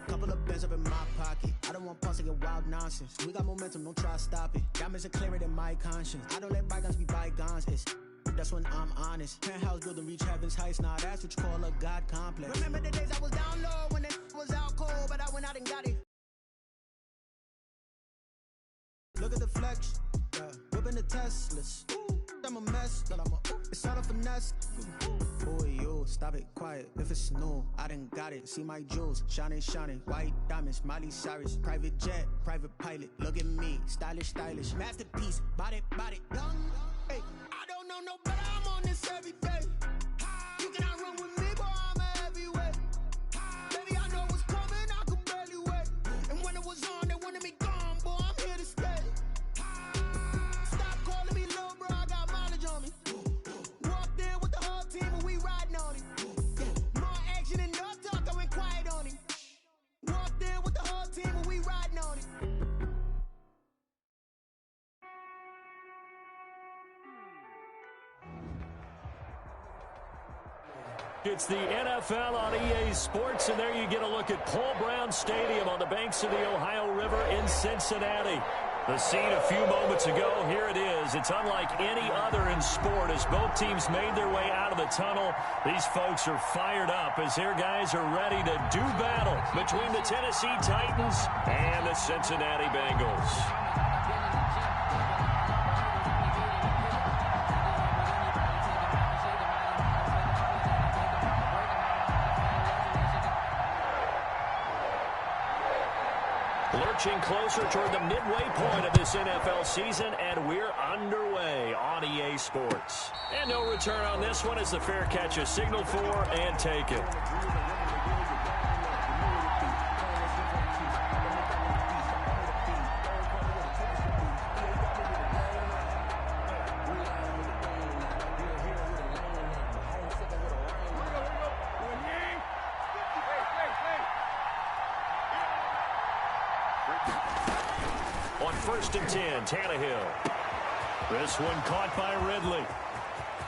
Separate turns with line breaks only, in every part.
Couple of bands up in my pocket. I don't want pulse to get wild nonsense. We got momentum, don't try to stop it. Diamonds are clearer than my conscience. I don't let bygones be bygones. That's when I'm honest. Penthouse building reach heaven's heights. Now that's what you call a God complex. Remember the days I was down low when it was out cold, but I went out and got it. Look at the flex, whipping the Teslas. I'm a mess, but it's all a finesse. Boy, you stop it, quiet. If it's new, I done got it. See my jewels, shining, white diamonds, Miley Cyrus, private jet, private pilot. Look at me, stylish, masterpiece, body, young. Hey, I don't know no better. I'm on this every day. You cannot run with me, boy. I'm a heavyweight. Baby, I know what's coming. I could barely wait. And when it was on, they wanted me gone, boy. I'm here to stay. Stop calling me little bro. I got mileage on me. Walked in with the whole team and we riding on it. More action and no talk. I went quiet on him. Walked in with the whole team and we riding on it.
It's the NFL on EA Sports, and there you get a look at Paul Brown Stadium on the banks of the Ohio River in Cincinnati. The scene a few moments ago, here it is. It's unlike any other in sport as both teams made their way out of the tunnel. These folks are fired up as their guys are ready to do battle between the Tennessee Titans and the Cincinnati Bengals. Lurching closer toward the midway point of this NFL season, and we're underway on EA Sports. And no return on this one as the fair catch is signaled for and taken. On 1st and 10, Tannehill. This one caught by Ridley.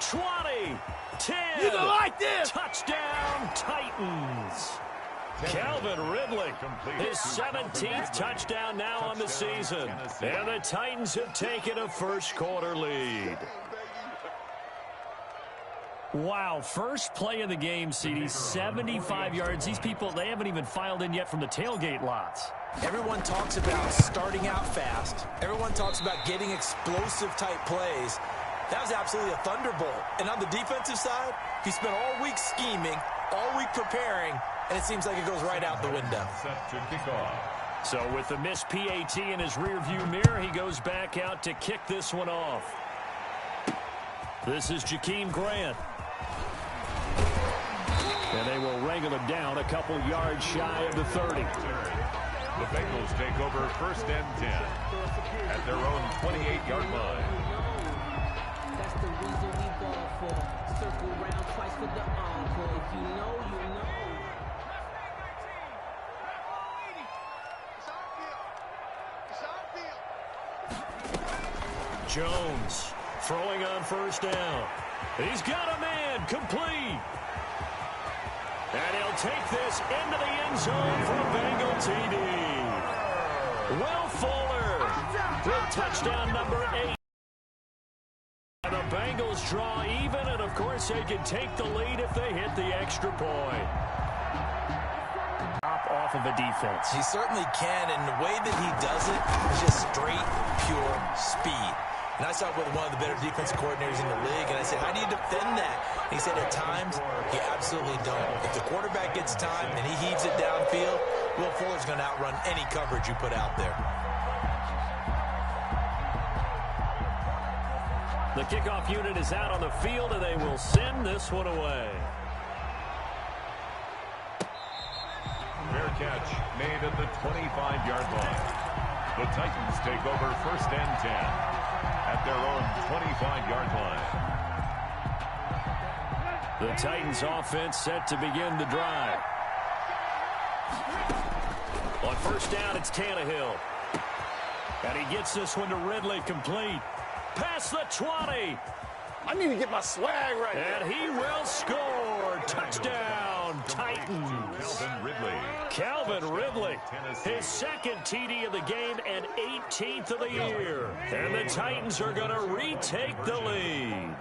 20, 10.
You don't like this.
Touchdown, Titans. Calvin Ridley, his 17th touchdown now on the season. And the Titans have taken a first-quarter lead. Wow, first play of the game, CD, 75 yards. These people, they haven't even filed in yet from the tailgate lots.
Everyone talks about starting out fast. Everyone talks about getting explosive-type plays. That was absolutely a thunderbolt. And on the defensive side, he spent all week scheming, all week preparing, and it seems like it goes right out the window.
Set to kick off.
So with the missed PAT in his rearview mirror, he goes back out to kick this one off. This is Jakeem Grant. And they will wrangle him down a couple yards shy of the 30.
The Bengals take over 1st and 10 at their own 28-yard line.
That's the reason we ball for. Circle around twice for the encore. If you know, you know.
Jones throwing on 1st down. He's got a man complete. And he'll take this into the end zone for a Bengal TD. Will Fuller with touchdown number 8. And the Bengals draw even, and of course they can take the lead if they hit the extra point. Top off of a defense.
He certainly can, and the way that he does it is just straight, pure speed. And I saw it with one of the better defense coordinators in the league, and I said, how do you defend that? And he said, at times, you absolutely don't. If the quarterback gets time and he heaves it downfield, Will Fuller's going to outrun any coverage you put out there.
The kickoff unit is out on the field, and they will send this one away.
Fair catch made at the 25-yard line. The Titans take over 1st and 10 at their own 25-yard line.
The Titans offense set to begin the drive. On 1st down, it's Tannehill. And he gets this one to Ridley complete. Past the 20.
I need to get my swag right
And he will score. Touchdown, touchdown, Titans.
Calvin
Ridley, his second TD of the game and 18th of the year. And the Titans are going to retake the lead.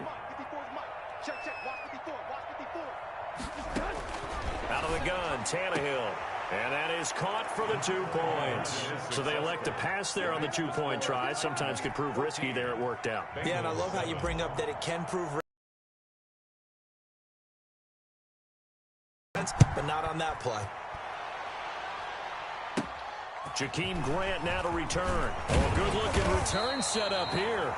Out of the gun, Tannehill. And that is caught for the 2 points. So they elect to pass there on the 2-point try. Sometimes could prove risky. There it worked out.
Yeah, and I love how you bring up that it can prove risky, but not on that play.
Jakeem Grant now to return. Oh, good-looking return set up here.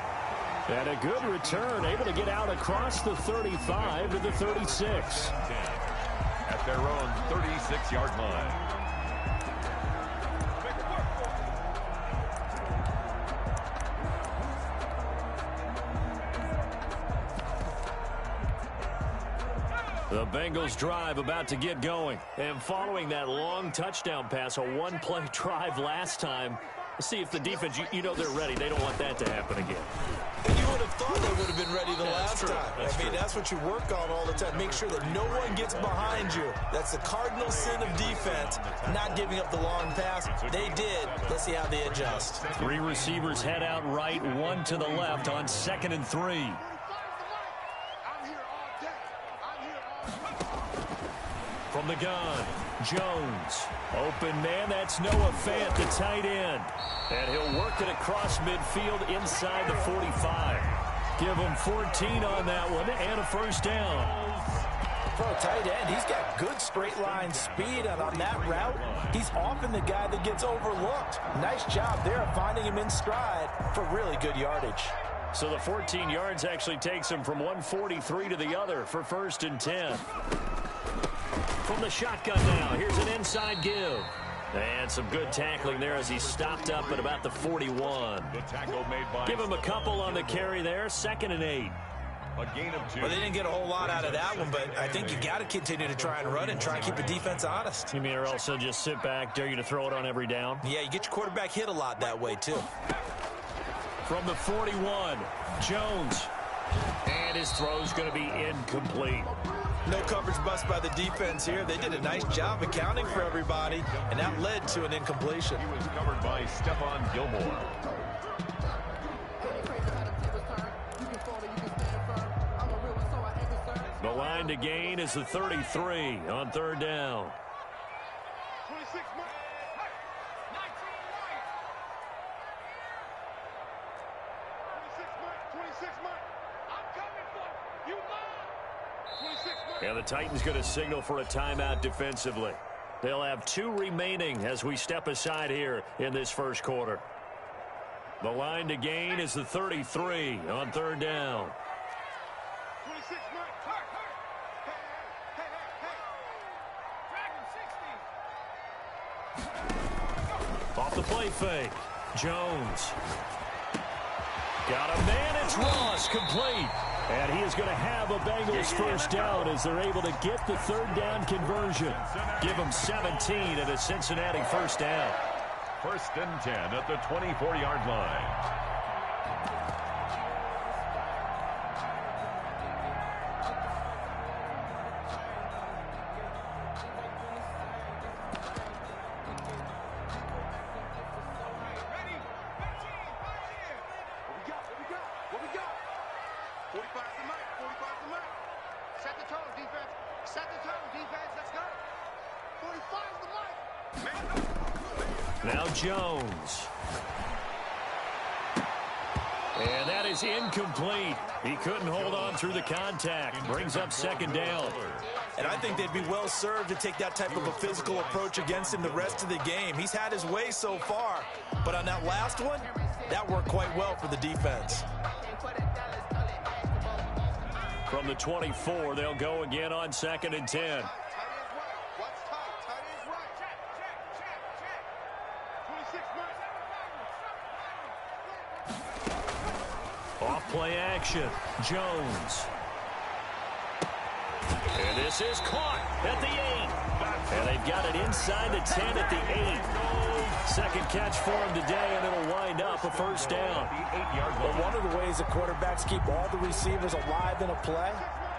And a good return, able to get out across the 35 to the 36.
At their own 36-yard line.
The Bengals drive about to get going. And following that long touchdown pass, a one-play drive last time, let's see if the defense, you know they're ready. They don't want that to happen again.
And you would have thought they would have been ready the last time. That's what you work on all the time. Make sure that no one gets behind you. That's the cardinal sin of defense, not giving up the long pass. They did. Let's see how they adjust.
3 receivers head out right, 1 to the left on 2nd and 3. From the gun, Jones. Open man, that's Noah Fant, the tight end. And he'll work it across midfield inside the 45. Give him 14 on that one and a first down.
For a tight end, he's got good straight line speed, and on that route, he's often the guy that gets overlooked. Nice job there of finding him in stride for really good yardage.
So the 14 yards actually takes him from 143 to the other for 1st and 10. From the shotgun now, here's an inside give. And some good tackling there as he stopped up at about the 41.
The tackle made by
Give him a couple on the carry there, 2nd and 8.
A gain of 2.
Well, they didn't get a whole lot out of that one, but I think you got to continue to try and run and try and keep the defense honest.
You mean or also just sit back, dare you to throw it on every down?
Yeah, you get your quarterback hit a lot that way, too.
From the 41, Jones. And his throw's going to be incomplete.
No coverage bust by the defense here. They did a nice job accounting for everybody, and that led to an incompletion.
He was covered by Stephon Gilmore.
The line to gain is the 33 on 3rd down. And the Titans going to signal for a timeout defensively. They'll have 2 remaining as we step aside here in this first quarter. The line to gain is the 33 on 3rd down. Off the play fake. Jones. Got a man. It's Ross, complete. And he is going to have a Bengals first down as they're able to get the 3rd down conversion. Give him 17 and a Cincinnati first down.
1st and 10 at the 24-yard line.
Now Jones. And that is incomplete. He couldn't hold on through the contact. Brings up 2nd down.
And I think they'd be well served to take that type of a physical approach against him the rest of the game. He's had his way so far, but on that last one, that worked quite well for the defense.
From the 24, they'll go again on 2nd and 10. Off play action. Jones. And this is caught at the 8. And they've got it inside the 10 at the 8. Second catch for him today, and it'll wind up a first down.
But one of the ways the quarterbacks keep all the receivers alive in a play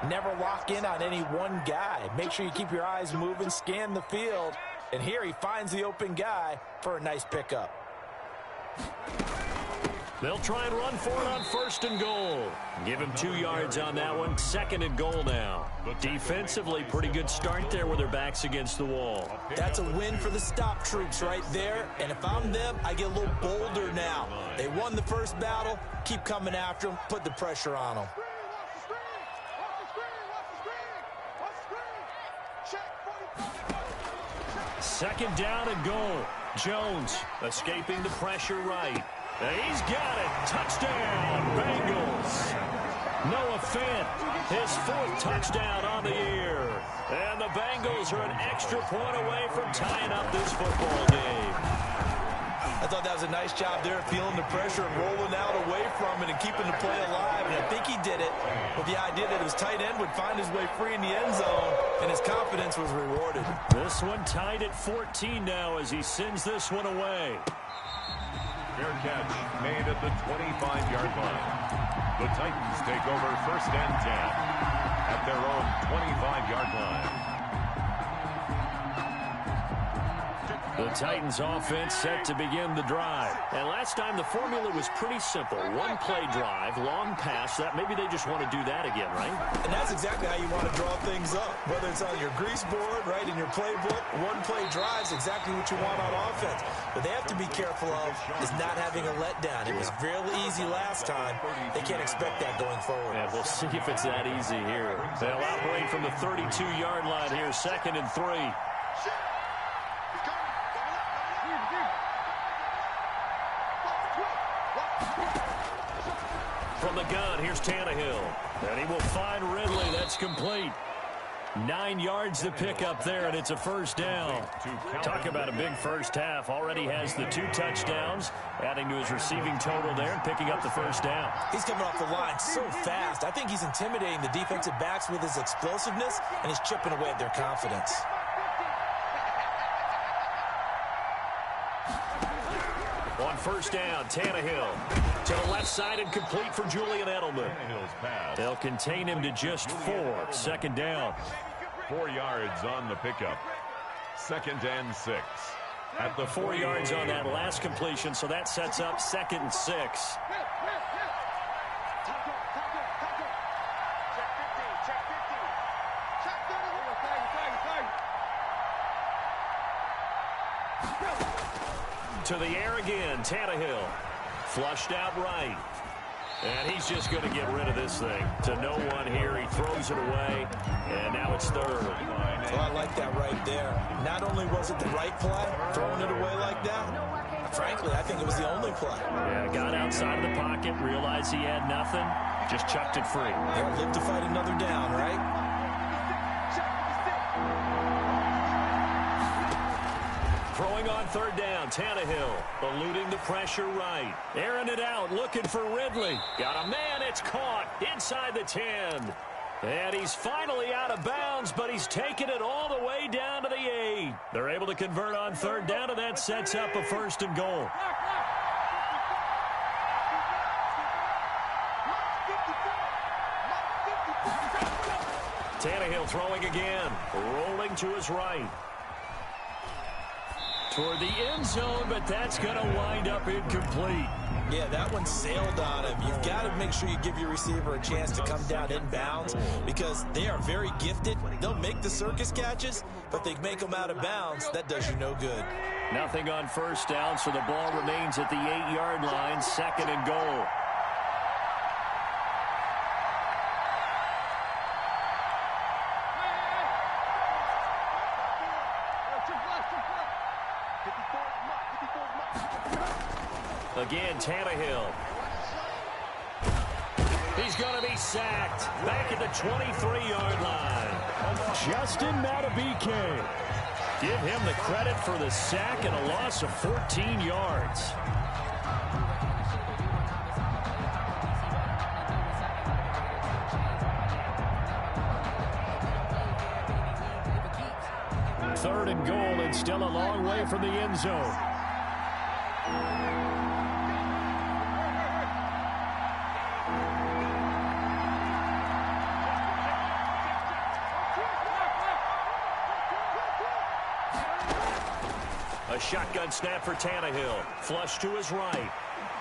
Never lock in on any one guy. Make sure you keep your eyes moving, scan the field. And here he finds the open guy for a nice pickup.
They'll try and run for it on 1st and goal. Give him 2 yards on that one. 2nd and goal now. Defensively, pretty good start there with their backs against the wall.
That's a win for the stop troops right there. And if I'm them, I get a little bolder now. They won the first battle. Keep coming after them. Put the pressure on them.
Second down and goal. Jones escaping the pressure right. And he's got it. Touchdown, Bengals. Noah Fant, his 4th touchdown on the year. And the Bengals are an extra point away from tying up this football game.
I thought that was a nice job there, feeling the pressure and rolling out away from it and keeping the play alive. And I think he did it with the idea that his tight end would find his way free in the end zone, and his confidence was rewarded.
This one tied at 14 now as he sends this one away.
Fair catch made at the 25-yard line. The Titans take over 1st and 10 at their own 25-yard line.
The Titans offense set to begin the drive. And last time the formula was pretty simple. 1-play drive, long pass. That maybe they just want to do that again, right?
And that's exactly how you want to draw things up. Whether it's on your grease board, right, in your playbook, 1-play drive is exactly what you want on offense. But they have to be careful of is not having a letdown. It was really easy last time. They can't expect that going forward.
Yeah, we'll see if it's that easy here. They'll operate from the 32-yard line here, 2nd and 3. From the gun, here's Tannehill. And he will find Ridley. That's complete. 9 yards to pick up there, and it's a 1st down. Talk about a big first half. Already has the 2 touchdowns, adding to his receiving total there and picking up the 1st down.
He's coming off the line so fast. I think he's intimidating the defensive backs with his explosiveness, and he's chipping away at their confidence.
On 1st down, Tannehill to the left side and complete for Julian Edelman. They'll contain him to just 4. 2nd down.
4 yards on the pickup. 2nd and 6.
At the 4 yards on that last completion, so that sets up 2nd and 6. To the air again, Tannehill. Flushed out right. And he's just going to get rid of this thing. To no one here, he throws it away, and now it's 3rd.
Well, I like that right there. Not only was it the right play, throwing it away like that, frankly, I think it was the only play.
Yeah, got outside of the pocket, realized he had nothing, just chucked it free.
They'll live to fight another down, right?
Throwing on 3rd down, Tannehill eluding the pressure right. Airing it out, looking for Ridley. Got a man, it's caught inside the 10. And he's finally out of bounds, but he's taken it all the way down to the 8. They're able to convert on 3rd down, and that sets up a 1st and goal. Tannehill throwing again, rolling to his right. Toward the end zone, but that's going to wind up incomplete.
Yeah, that one sailed on him. You've got to make sure you give your receiver a chance to come down inbounds because they are very gifted. They'll make the circus catches, but they make them out of bounds. That does you no good.
Nothing on 1st down, so the ball remains at the 8-yard line, 2nd and goal. Again, Tannehill. He's going to be sacked. Back at the 23-yard line. Justin Madubuike. Give him the credit for the sack and a loss of 14 yards. Third and goal, and still a long way from the end zone. A shotgun snap for Tannehill. Flush to his right.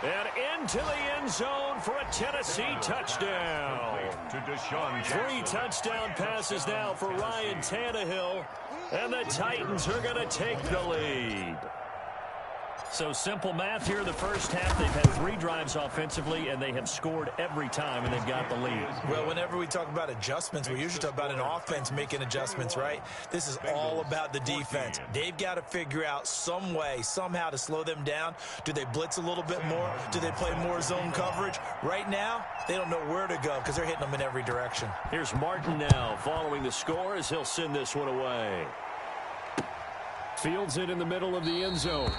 And into the end zone for a Tennessee touchdown. 3 touchdown passes now for Ryan Tannehill. And the Titans are going to take the lead. So simple math here in the first half. They've had 3 drives offensively, and they have scored every time, and they've got the lead.
Well, whenever we talk about adjustments, we usually talk about an offense making adjustments, right? This is all about the defense. They've got to figure out some way, somehow to slow them down. Do they blitz a little bit more? Do they play more zone coverage? Right now, they don't know where to go because they're hitting them in every direction.
Here's Martin now following the score as he'll send this one away. Fields it in the middle of the end zone.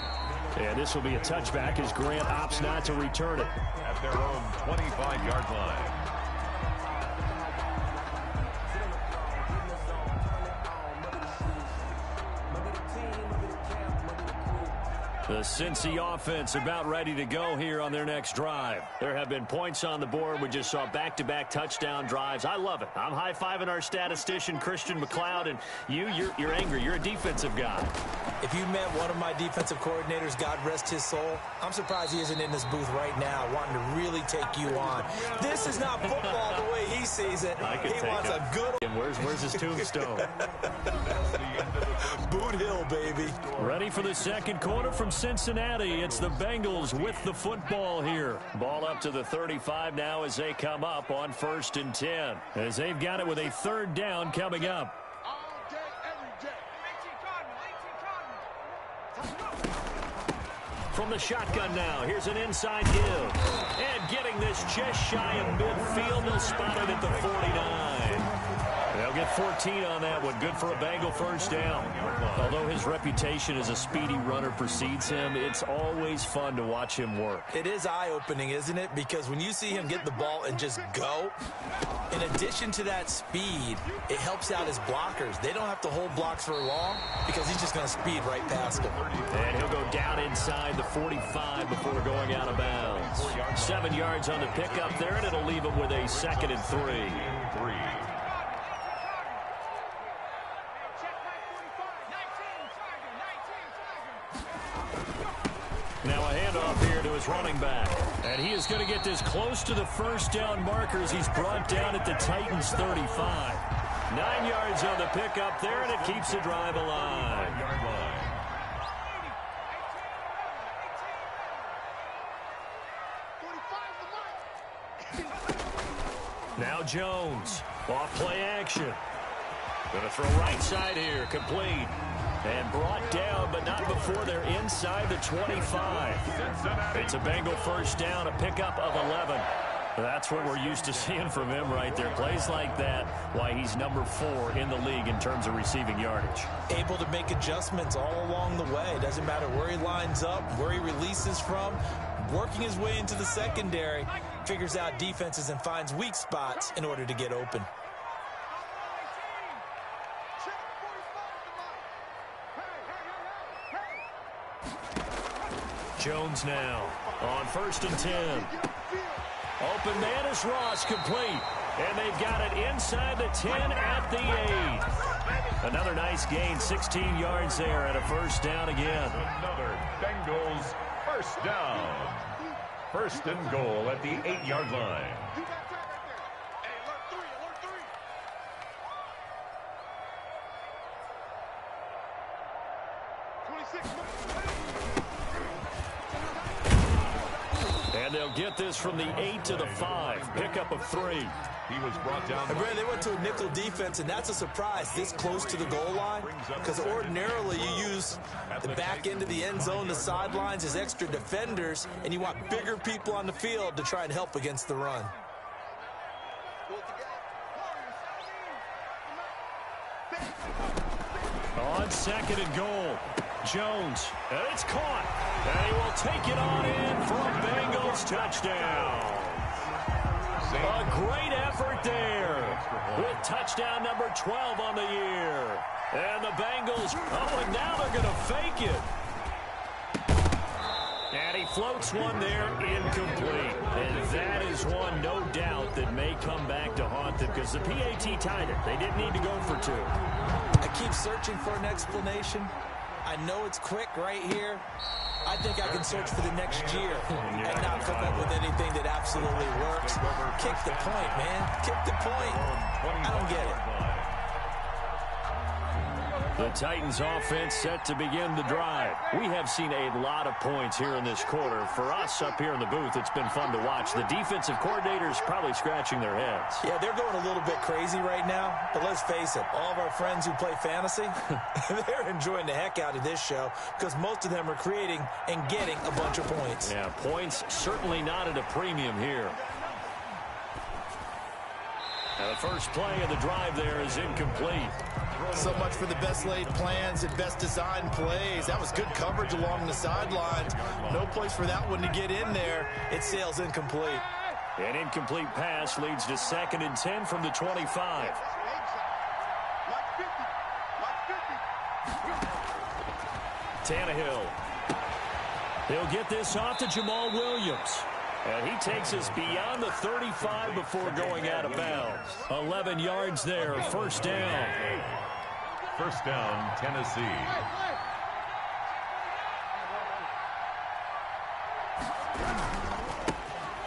And this will be a touchback as Grant opts not to return it.
At their own 25-yard line.
The Cincy offense about ready to go here on their next drive. There have been points on the board. We just saw back-to-back touchdown drives. I love it. I'm high-fiving our statistician, Christian McLeod, and you're angry. You're a defensive guy.
If you met one of my defensive coordinators, God rest his soul, I'm surprised he isn't in this booth right now wanting to really take you on. This is not football the way he sees it. He wants a good...
And where's his tombstone?
Boot Hill, baby.
Ready for the second quarter from Cincinnati. It's the Bengals with the football here. Ball up to the 35 now as they come up on 1st and 10. As they've got it with a 3rd down coming up. From the shotgun now, here's an inside give. And getting this just shy of midfield, they'll spot it at the 49. They'll get 14 on that one. Good for a Bengal first down. Although his reputation as a speedy runner precedes him, it's always fun to watch him work.
It is eye-opening, isn't it? Because when you see him get the ball and just go, in addition to that speed, it helps out his blockers. They don't have to hold blocks for long because he's just going to speed right past them.
And he'll go down inside the 45 before going out of bounds. 7 yards on the pickup there, and it'll leave him with a 2nd and 3. Now a handoff here to his running back. And he is going to get this close to the first down markers. He's brought down at the Titans' 35. 9 yards on the pickup there, and it keeps the drive alive. Now Jones, off play action. Going to throw right side here, complete. And brought down, but not before they're inside the 25. It's a Bengal first down, a pickup of 11. That's what we're used to seeing from him right there. Plays like that, why he's number 4 in the league in terms of receiving yardage.
Able to make adjustments all along the way. Doesn't matter where he lines up, where he releases from. Working his way into the secondary, figures out defenses and finds weak spots in order to get open.
Jones now on 1st and 10. Open man is Ross, complete. And they've got it inside the 10 at the 8. Another nice gain, 16 yards there and a first down again.
Another Bengals first down. 1st and goal at the 8-yard line.
And they'll get this from the 8 to the 5. Pickup of 3.
He was brought down.
They went to a nickel defense, and that's a surprise this close to the goal line because ordinarily you use the back end of the end zone, the sidelines as extra defenders, and you want bigger people on the field to try and help against the run.
On 2nd and goal. Jones, and it's caught. And he will take it on in for a Bengals touchdown. A great effort there with touchdown number 12 on the year. And the Bengals, and now they're going to fake it. And he floats one there, incomplete. And that is one, no doubt, that may come back to haunt them because the PAT tied it. They didn't need to go for 2.
I keep searching for an explanation. I know it's quick right here. I think I can search for the next year and not come up with anything that absolutely works. Kick the point, man. Kick the point. I don't get it.
The Titans offense set to begin the drive. We have seen a lot of points here in this quarter. For us up here in the booth, it's been fun to watch. The defensive coordinators probably scratching their heads.
Yeah, they're going a little bit crazy right now. But let's face it, all of our friends who play fantasy, they're enjoying the heck out of this show because most of them are creating and getting a bunch of points.
Yeah, points certainly not at a premium here. Now the first play of the drive there is incomplete.
So much for the best laid plans and best designed plays. That was good coverage along the sidelines. No place for that one to get in there. It sails incomplete.
An incomplete pass leads to 2nd and 10 from the 25. Tannehill. He'll get this off to Jamal Williams. And he takes us beyond the 35 before going out of bounds. 11 yards there, first down.
First down, Tennessee.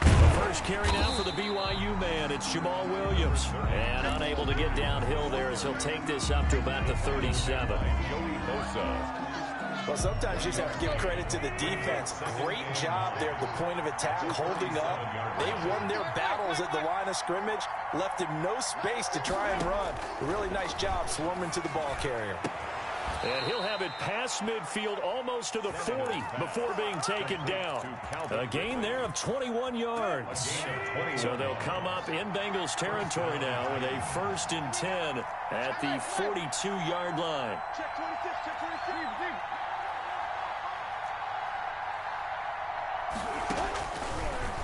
The first carry now for the BYU man. It's Jamal Williams. And unable to get downhill there as he'll take this up to about the 37.
Joey Bosa.
Well, sometimes you just have to give credit to the defense. Great job there at the point of attack, holding up. They won their battles at the line of scrimmage, left him no space to try and run. A really nice job swarming to the ball carrier.
And he'll have it past midfield almost to the 40 before being taken down. A gain there of 21 yards. So they'll come up in Bengals territory now with a 1st and 10 at the 42-yard line.
Check 26, check 26.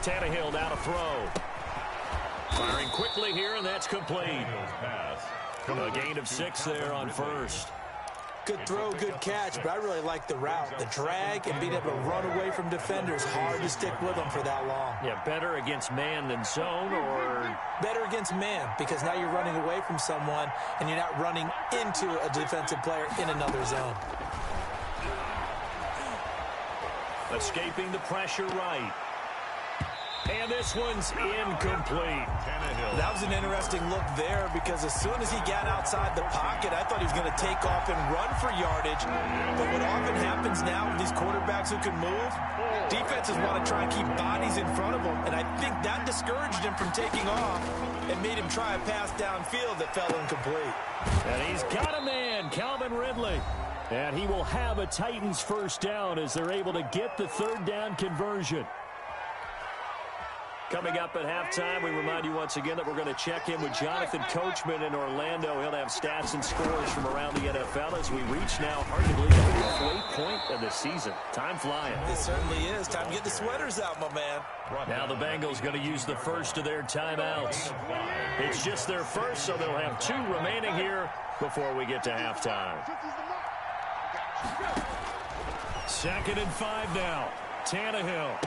Tannehill now to throw. Firing quickly here, and that's complete. A gain of 6 there on first.
Good throw, good catch, but I really like the route. The drag and being able to run away from defenders. Hard to stick with them for that long.
Yeah, better against man than zone, or?
Better against man, because now you're running away from someone, and you're not running into a defensive player in another zone.
Escaping the pressure right. And this one's incomplete.
That was an interesting look there because as soon as he got outside the pocket, I thought he was going to take off and run for yardage. But what often happens now with these quarterbacks who can move, defenses want to try and keep bodies in front of them. And I think that discouraged him from taking off and made him try a pass downfield that fell incomplete.
And he's got a man, Calvin Ridley. And he will have a Titans first down as they're able to get the 3rd down conversion. Coming up at halftime, we remind you once again that we're going to check in with Jonathan Coachman in Orlando. He'll have stats and scores from around the NFL as we reach now arguably the halfway point of the season. Time flying.
It certainly is. Time to get the sweaters out, my man.
Now the Bengals going to use the first of their timeouts. It's just their first, so they'll have 2 remaining here before we get to halftime. 2nd and 5 now. Tannehill.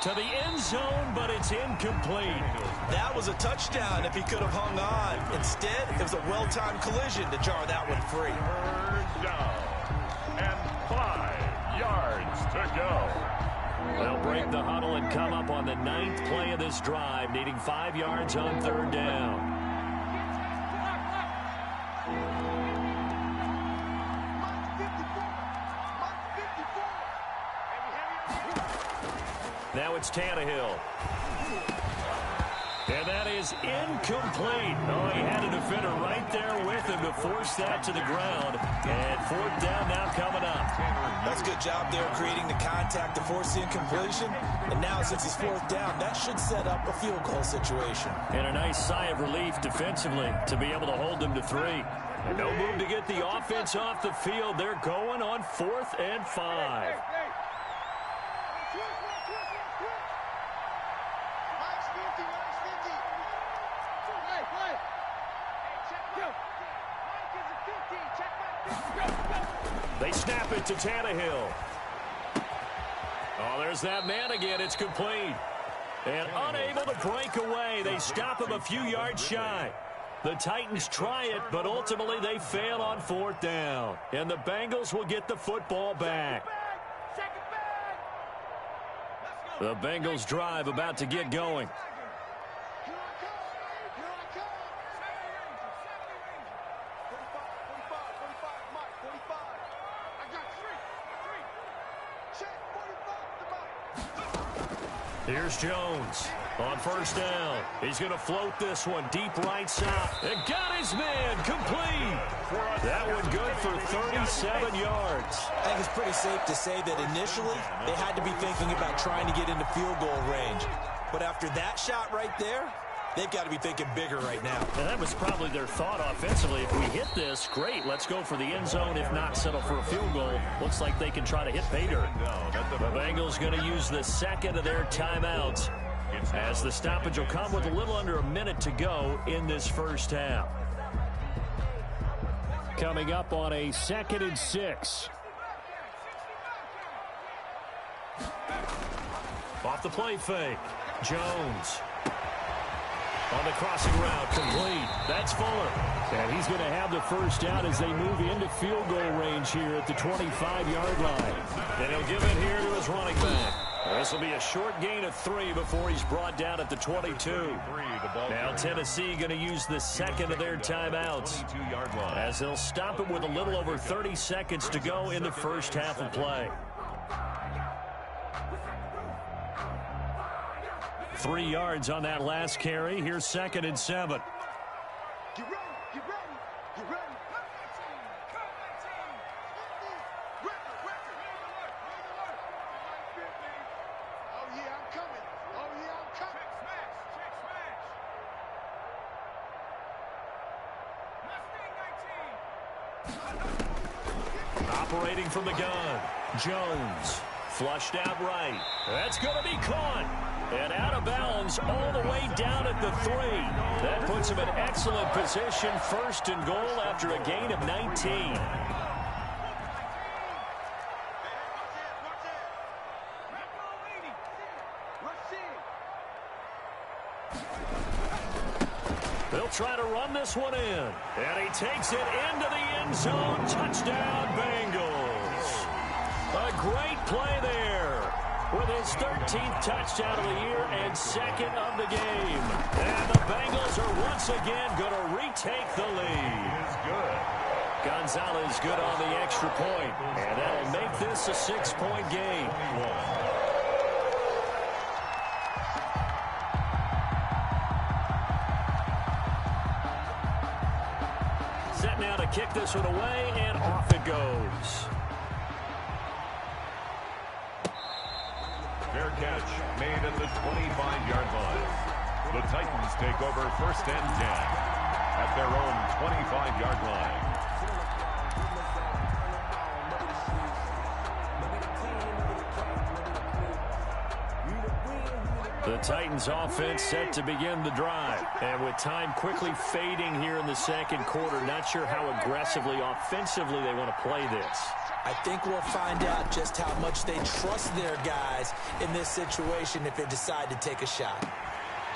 To the end zone, but it's incomplete.
That was a touchdown if he could have hung on. Instead, it was a well-timed collision to jar that one free.
3rd down and 5 yards to go.
They'll break the huddle and come up on the 9th play of this drive, needing 5 yards on 3rd down. Now it's Tannehill. And that is incomplete. Oh, he had a defender right there with him to force that to the ground. And 4th down now coming up.
That's a good job there creating the contact to force the incompletion. And now since it's 4th down, that should set up a field goal situation.
And a nice sigh of relief defensively to be able to hold them to 3. And no move to get the offense off the field. They're going on 4th and 5. They snap it to Tannehill. Oh, there's that man again. It's complete. And unable to break away. They stop him a few yards shy. The Titans try it, but ultimately they fail on 4th down. And the Bengals will get the football back. The Bengals drive about to get going. Here's Jones on 1st down. He's going to float this one deep right side. And got his man complete. That one good for 37 yards.
I think it's pretty safe to say that initially they had to be thinking about trying to get into field goal range. But after that shot right there, they've got to be thinking bigger right now.
And that was probably their thought offensively. If we hit this, great. Let's go for the end zone. If not, settle for a field goal. Looks like they can try to hit pay dirt. The Bengals going to use the second of their timeouts, as the stoppage will come with a little under a minute to go in this first half. Coming up on a 2nd and 6. Off the play fake. Jones. On the crossing route, complete. That's Fuller. And he's going to have the first down as they move into field goal range here at the 25-yard line. And he'll give it here to his running back. This will be a short gain of 3 before he's brought down at the 22. Now Tennessee going to use the second of their timeouts, as they'll stop it with a little over 30 seconds to go in the first half of play. 3 yards on that last carry. Here's 2nd and 7.
Get ready, get ready, get ready. Oh, yeah, I'm coming. Oh, yeah, I'm coming. Check smash.
Operating from the gun. Jones. Flushed out right. That's going to be caught. And out of bounds all the way down at the 3. That puts him in excellent position. 1st and goal after a gain of 19. They'll try to run this one in. And he takes it into the end zone. Touchdown, Bengals. A great play there, with his 13th touchdown of the year and 2nd of the game. And the Bengals are once again going to retake the lead. Gonzalez good on the extra point, and that'll make this a 6-point game. Set now to kick this one away, and off it goes.
Fair catch made at the 25-yard line. The Titans take over 1st and 10 at their own 25-yard line.
The Titans offense set to begin the drive. And with time quickly fading here in the 2nd quarter, not sure how aggressively, offensively they want to play this.
I think we'll find out just how much they trust their guys in this situation if they decide to take a shot.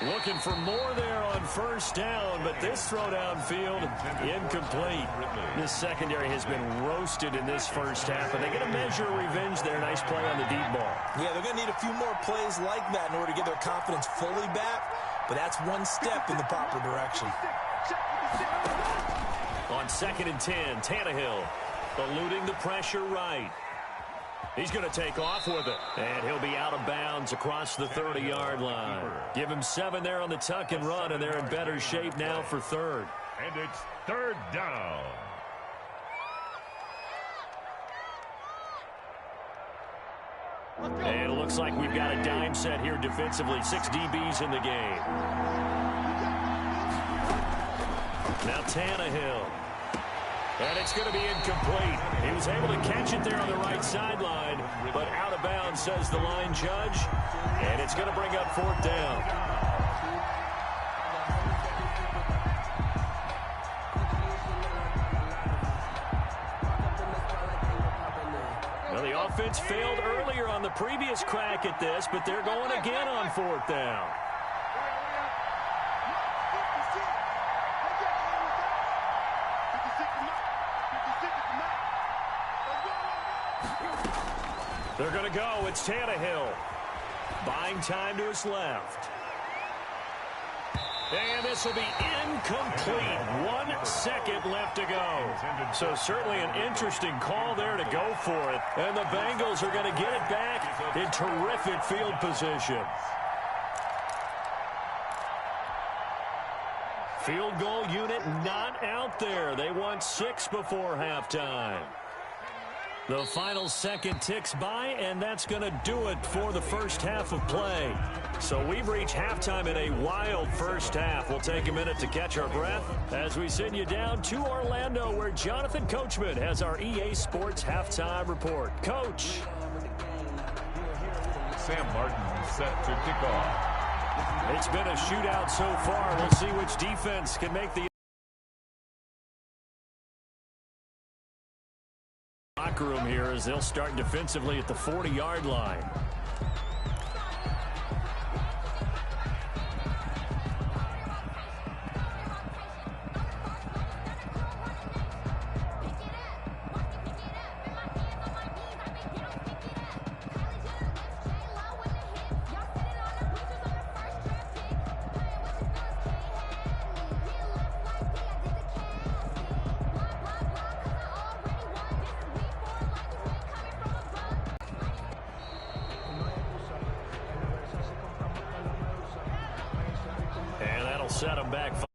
Looking for more there on 1st down, but this throw downfield incomplete. This secondary has been roasted in this first half, and they're going to measure revenge there. Nice play on the deep ball.
Yeah, they're going to need a few more plays like that in order to get their confidence fully back, but that's one step in the proper direction.
On 2nd and 10, Tannehill eluding the pressure right. He's going to take off with it, and he'll be out of bounds across the 30-yard line. Give him 7 there on the tuck and run, and they're in better shape now for 3rd.
And it's 3rd down.
And it looks like we've got a dime set here defensively. 6 DBs in the game. Now Tannehill. And it's going to be incomplete. He was able to catch it there on the right sideline, but out of bounds, says the line judge. And it's going to bring up 4th down. Well, the offense failed earlier on the previous crack at this, but they're going again on 4th down. They're going to go. It's Tannehill. Buying time to his left. And this will be incomplete. 1 second left to go. So certainly an interesting call there to go for it. And the Bengals are going to get it back in terrific field position. Field goal unit not out there. They won 6 before halftime. The final second ticks by, and that's going to do it for the first half of play. So we've reached halftime in a wild first half. We'll take a minute to catch our breath as we send you down to Orlando, where Jonathan Coachman has our EA Sports halftime report. Coach.
Sam Martin set to kick off.
It's been a shootout so far. We'll see which defense can make the locker room here as they'll start defensively at the 40-yard line. Set him back.